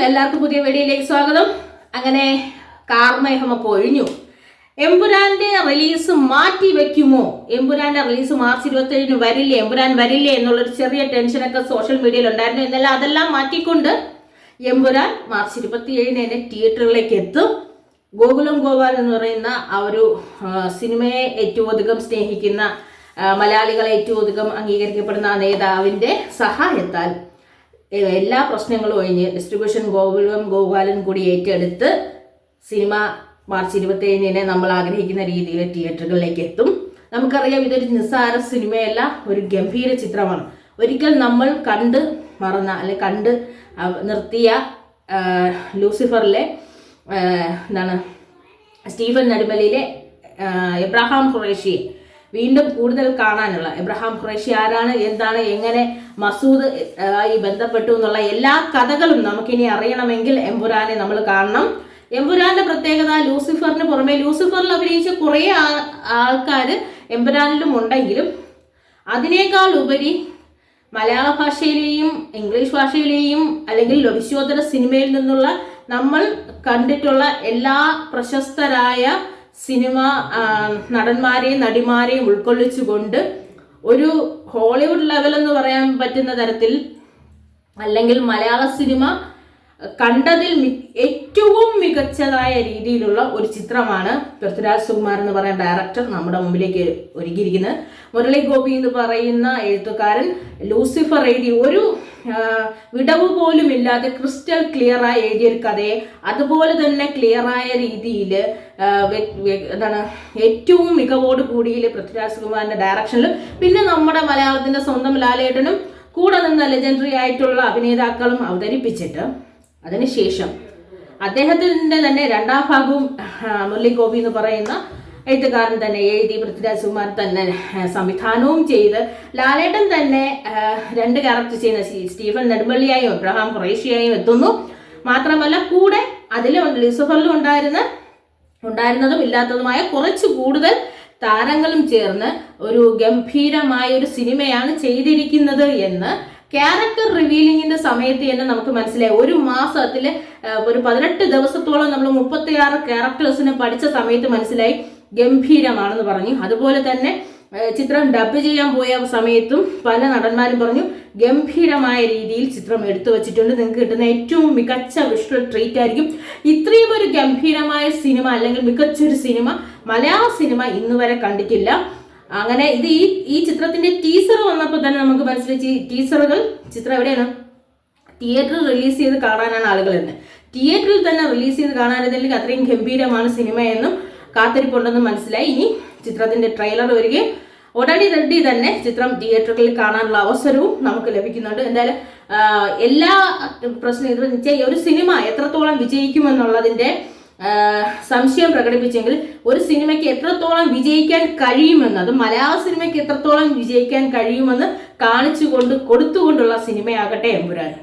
എല്ലാവർക്കും പുതിയ വീഡിയോയിലേക്ക് സ്വാഗതം. അങ്ങനെ കാർമേഘമൊക്കെ ഒഴിഞ്ഞു. എമ്പുരാന്റെ റിലീസ് മാറ്റി വെക്കുമോ? എമ്പുരാന്റെ റിലീസ് മാർച്ച് 27 വരില്ലേ, എമ്പുരാൻ വരില്ലേ എന്നുള്ളൊരു ചെറിയ ടെൻഷനൊക്കെ സോഷ്യൽ മീഡിയയിൽ ഉണ്ടായിരുന്നു. എന്നല്ല അതെല്ലാം മാറ്റിക്കൊണ്ട് എമ്പുരാൻ മാർച്ച് 27 തന്നെ തിയേറ്ററുകളിലേക്ക് എത്തും. ഗോകുലം ഗോപാൽ എന്ന് പറയുന്ന ആ ഒരു സിനിമയെ ഏറ്റവും അധികം സ്നേഹിക്കുന്ന, മലയാളികളെ ഏറ്റവും അധികം അംഗീകരിക്കപ്പെടുന്ന ആ നേതാവിന്റെ സഹായത്താൽ എല്ലാ പ്രശ്നങ്ങളും ഒഴിഞ്ഞ് ഡിസ്ട്രിബ്യൂഷൻ ഗോകുലം ഗോപാലൻ കൂടി ഏറ്റെടുത്ത് സിനിമ മാർച്ച് 27 നമ്മൾ ആഗ്രഹിക്കുന്ന രീതിയിൽ തിയേറ്ററുകളിലേക്ക് എത്തും. നമുക്കറിയാം, ഇതൊരു നിസ്സാര സിനിമയല്ല, ഒരു ഗംഭീര ചിത്രമാണ്. ഒരിക്കൽ നമ്മൾ കണ്ട് മറന്ന അല്ലെ കണ്ട് നിർത്തിയ ലൂസിഫറിലെ സ്റ്റീഫൻ നെടുമ്പലിയിലെ എബ്രഹാം ഖുറേഷിയെ വീണ്ടും കൂടുതൽ കാണാനുള്ള, എബ്രഹാം ഖുറേഷി ആരാണ്, എന്താണ്, എങ്ങനെ മസൂദ് ആയി ബന്ധപ്പെട്ടു എന്നുള്ള എല്ലാ കഥകളും നമുക്കിനി അറിയണമെങ്കിൽ എമ്പുരാനെ നമ്മൾ കാണണം. എമ്പുരാന്റെ പ്രത്യേകത, ലൂസിഫറിന് പുറമെ ലൂസിഫറിൽ അഭിനയിച്ച കുറേ ആൾക്കാർ എമ്പുരാനിലും ഉണ്ടെങ്കിലും അതിനേക്കാൾ ഉപരി മലയാള ഭാഷയിലെയും ഇംഗ്ലീഷ് ഭാഷയിലെയും അല്ലെങ്കിൽ വിശ്വോത്തര സിനിമയിൽ നിന്നുള്ള നമ്മൾ കണ്ടിട്ടുള്ള എല്ലാ പ്രശസ്തരായ സിനിമ നടന്മാരെയും നടിമാരെയും ഉൾക്കൊള്ളിച്ചുകൊണ്ട് ഒരു ഹോളിവുഡ് ലെവൽ എന്ന് പറയാൻ പറ്റുന്ന തരത്തിൽ, അല്ലെങ്കിൽ മലയാള സിനിമ കണ്ടതിൽ ഏറ്റവും മികച്ചതായ രീതിയിലുള്ള ഒരു ചിത്രമാണ് പൃഥ്വിരാജ് സുകുമാരൻ എന്ന് പറയുന്ന ഡയറക്ടർ നമ്മുടെ മുമ്പിലേക്ക് ഒരുക്കിയിരിക്കുന്നത്. മുരളി ഗോപി എന്ന് പറയുന്ന എഴുത്തുകാരൻ ലൂസിഫർ എഴുതി ഒരു വിടവ് പോലും ഇല്ലാതെ ക്രിസ്റ്റൽ ക്ലിയറായി എഴുതിയൊരു കഥയെ അതുപോലെ തന്നെ ക്ലിയറായ രീതിയിൽ ഏറ്റവും മികവോട് കൂടിയിൽ പൃഥ്വിരാജ് സുകുമാരന്റെ ഡയറക്ഷനിൽ, പിന്നെ നമ്മുടെ മലയാളത്തിന്റെ സ്വന്തം ലാലേട്ടനും കൂടെ നിന്ന ലെജൻഡറി ആയിട്ടുള്ള അഭിനേതാക്കളും അവതരിപ്പിച്ചിട്ട് അതിനുശേഷം അദ്ദേഹത്തിന്റെ തന്നെ രണ്ടാം ഭാഗവും മുരളി ഗോപി എന്ന് പറയുന്ന എഴുത്തുകാരൻ തന്നെ എഴുതി, പൃഥ്വിരാജ് സുകുമാരൻ തന്നെ സംവിധാനവും ചെയ്ത്, ലാലേട്ടൻ തന്നെ രണ്ട് ക്യാരക്ടർ ചെയ്യുന്ന സ്റ്റീഫൻ നെടുമ്പള്ളിയായും എബ്രഹാം ഖുറേഷിയായും എത്തുന്നു. മാത്രമല്ല കൂടെ അതിലും ലൂസിഫറിലും ഉണ്ടായിരുന്നതും ഇല്ലാത്തതുമായ കുറച്ച് കൂടുതൽ താരങ്ങളും ചേർന്ന് ഒരു ഗംഭീരമായ ഒരു സിനിമയാണ് ചെയ്തിരിക്കുന്നത് എന്ന് ക്യാരക്ടർ റിവീലിങ്ങിന്റെ സമയത്ത് തന്നെ നമുക്ക് മനസ്സിലായി. ഒരു മാസത്തിൽ ഒരു 18 ദിവസത്തോളം നമ്മൾ 36 ക്യാരക്ടേഴ്സിനെ പഠിച്ച സമയത്ത് മനസ്സിലായി ഗംഭീരമാണെന്ന് പറഞ്ഞു. അതുപോലെ തന്നെ ചിത്രം ഡബ് ചെയ്യാൻ പോയ സമയത്തും പല നടന്മാരും പറഞ്ഞു ഗംഭീരമായ രീതിയിൽ ചിത്രം എടുത്തു വച്ചിട്ടുണ്ട്, നിങ്ങൾക്ക് കിട്ടുന്ന ഏറ്റവും മികച്ച വിഷ്വൽ ട്രീറ്റ് ആയിരിക്കും. ഇത്രയും ഒരു ഗംഭീരമായ സിനിമ അല്ലെങ്കിൽ മികച്ചൊരു സിനിമ മലയാള സിനിമ ഇന്ന് വരെ കണ്ടിട്ടില്ല. അങ്ങനെ ഇത് ഈ ചിത്രത്തിന്റെ ടീസർ വന്നപ്പോൾ തന്നെ നമുക്ക് മനസ്സിലായി, ചിത്രം എവിടെയാണ്, തിയേറ്ററിൽ റിലീസ് ചെയ്ത് കാണാനാണ് ആളുകൾ എന്ന്. തിയേറ്ററിൽ തന്നെ റിലീസ് ചെയ്ത് കാണാനില്ലെങ്കിൽ അത്രയും ഗംഭീരമാണ് സിനിമയെന്നും കാത്തിരിപ്പുണ്ടെന്നും മനസ്സിലായി. ഇനി ചിത്രത്തിന്റെ ട്രെയിലർ വരികയും ഉടനടി തന്നെ ചിത്രം തിയേറ്ററുകളിൽ കാണാനുള്ള അവസരവും നമുക്ക് ലഭിക്കുന്നുണ്ട്. എന്തായാലും എല്ലാ പ്രശ്നം ഇത് ഒരു സിനിമ എത്രത്തോളം വിജയിക്കുമെന്നുള്ളതിന്റെ സംശയം പ്രകടിപ്പിച്ചെങ്കിൽ ഒരു സിനിമയ്ക്ക് എത്രത്തോളം വിജയിക്കാൻ കഴിയുമെന്ന്, അത് മലയാള സിനിമയ്ക്ക് എത്രത്തോളം വിജയിക്കാൻ കഴിയുമെന്ന് കൊടുത്തുകൊണ്ടുള്ള സിനിമയാകട്ടെ എമ്പുരാൻ.